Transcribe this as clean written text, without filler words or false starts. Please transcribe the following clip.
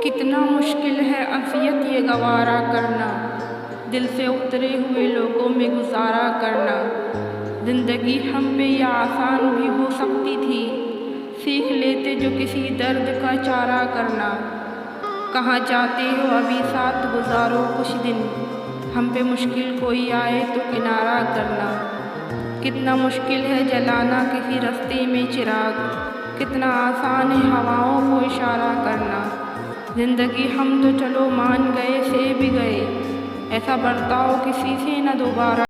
कितना मुश्किल है असियत ये गवारा करना, दिल से उतरे हुए लोगों में गुजारा करना। ज़िंदगी हम पे ये आसान भी हो सकती थी, सीख लेते जो किसी दर्द का चारा करना। कहाँ जाते हो अभी साथ गुजारो कुछ दिन, हम पे मुश्किल कोई आए तो किनारा करना। कितना मुश्किल है जलाना किसी रास्ते में चिराग, कितना आसान है हवाओं को इशारा करना। ज़िंदगी हम तो चलो मान गए से भी गए, ऐसा बर्ताव किसी से न दोबारा